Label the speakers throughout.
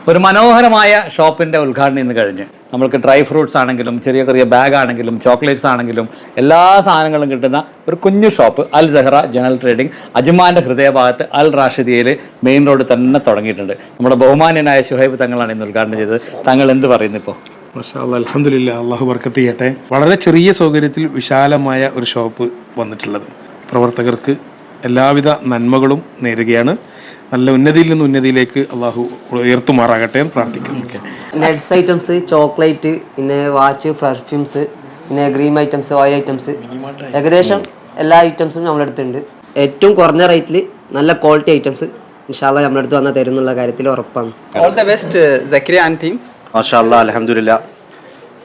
Speaker 1: ഒരു മനോഹരമായ ഷോപ്പിൻ്റെ ഉദ്ഘാടനം ഇന്ന് കഴിഞ്ഞ് നമ്മൾക്ക് ഡ്രൈ ഫ്രൂട്ട്സ് ആണെങ്കിലും ചെറിയ ചെറിയ ബാഗ് ആണെങ്കിലും ചോക്ലേറ്റ്സ് ആണെങ്കിലും എല്ലാ സാധനങ്ങളും കിട്ടുന്ന ഒരു കുഞ്ഞു ഷോപ്പ് അൽ സഹറ ജനറൽ ട്രേഡിംഗ് അജ്മാൻ്റെ ഹൃദയഭാഗത്ത് അൽ റാഷിദിയയിൽ മെയിൻ റോഡ് തന്നെ തുടങ്ങിയിട്ടുണ്ട്. നമ്മുടെ ബഹുമാന്യനായ ശുഹൈബ് തങ്ങളാണ് ഇന്ന് ഉദ്ഘാടനം ചെയ്തത്. താങ്കൾ എന്ത് പറയുന്നു ഇപ്പോൾ?
Speaker 2: മാഷാ അല്ലാഹ്, അൽഹംദുലില്ലാഹ്, അള്ളാഹു ബർക്കത്ത് ചെയ്യട്ടെ. വളരെ ചെറിയ സൗകര്യത്തിൽ വിശാലമായ ഒരു ഷോപ്പ് വന്നിട്ടുള്ളത്. പ്രവർത്തകർക്ക് എല്ലാവിധ നന്മകളും നേരുകയാണ്. നല്ല ഉന്നതിയിൽ നിന്ന് ഉന്നതിയിലേക്ക് അള്ളാഹു ഉയർത്തുമാറാകട്ടെ എന്ന് പ്രാർത്ഥിക്കുന്നു.
Speaker 3: നട്ട്സ് ഐറ്റംസ്, ചോക്ലേറ്റ്, പിന്നെ വാച്ച്, പെർഫ്യൂംസ്, പിന്നെ ക്രീം ഐറ്റംസ്, ഓയിൽ ഐറ്റംസ്, ഏകദേശം എല്ലാ ഐറ്റംസും നമ്മളെടുത്തുണ്ട്. ഏറ്റവും കുറഞ്ഞ റേറ്റിൽ നല്ല ക്വാളിറ്റി ഐറ്റംസ് ഇൻഷാ അല്ലാഹ് നമ്മളെടുത്ത് വന്നാൽ തരും എന്നുള്ള കാര്യത്തിൽ ഉറപ്പാണ്.
Speaker 4: All the best Zakariya and team.
Speaker 5: മാഷാ അല്ലാഹ്, അൽഹംദുലില്ലാഹ്,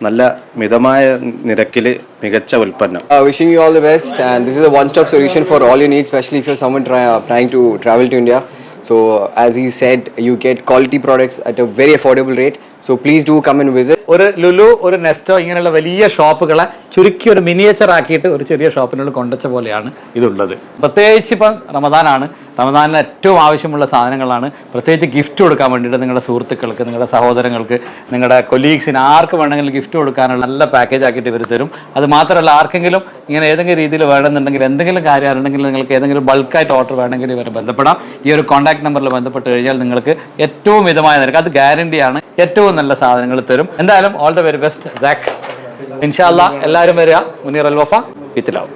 Speaker 5: നല്ല മിതമായ നിരക്കിൽ മികച്ച ഉൽപ്പന്നം.
Speaker 4: Wishing you all the best, and this is a one-stop solution for all your needs, especially if you're someone trying to travel to India. So as he said, you get quality products at a very affordable rate. So please do come and visit.
Speaker 1: ഒരു ലുലു, ഒരു നെസ്റ്റോ ഇങ്ങനെയുള്ള വലിയ ഷോപ്പുകളെ ചുരുക്കി ഒരു miniature ആക്കിയിട്ട് ഒരു ചെറിയ ഷോപ്പിനുള്ളിൽ കൊണ്ടുവച്ച പോലെയാണ് ഇതുള്ളത്. പ്രത്യേകിച്ച് ഇപ്പം റമദാനാണ്. റമദാനിന് ഏറ്റവും ആവശ്യമുള്ള സാധനങ്ങളാണ്. പ്രത്യേകിച്ച് ഗിഫ്റ്റ് കൊടുക്കാൻ വേണ്ടിയിട്ട് നിങ്ങളുടെ സുഹൃത്തുക്കൾക്ക്, നിങ്ങളുടെ സഹോദരങ്ങൾക്ക്, നിങ്ങളുടെ കൊലീഗ്സിന് ആർക്ക് വേണമെങ്കിലും ഗിഫ്റ്റ് കൊടുക്കാനുള്ള നല്ല പാക്കേജ് ആക്കിയിട്ട് ഇവർ തരും. അത് മാത്രമല്ല, ആർക്കെങ്കിലും ഇങ്ങനെ ഏതെങ്കിലും രീതിയിൽ വേണമെന്നുണ്ടെങ്കിൽ, എന്തെങ്കിലും കാര്യമാണെങ്കിൽ, നിങ്ങൾക്ക് ഏതെങ്കിലും ബൾക്കായിട്ട് ഓർഡർ വേണമെങ്കിൽ ഇവരെ ബന്ധപ്പെടാം. ഈ ഒരു കോൺടാക്ട് നമ്പറിൽ ബന്ധപ്പെട്ട് കഴിഞ്ഞാൽ നിങ്ങൾക്ക് ഏറ്റവും മിതമായ നിരക്ക്, അത് ഗ്യാരണ്ടിയാണ്, ഏറ്റവും നല്ല സാധനങ്ങൾ തരും. എന്തായാലും all the very best Zak. ഇൻഷാ അല്ലാഹ് എല്ലാവരും വരിക. Muneer Al Wafa with love.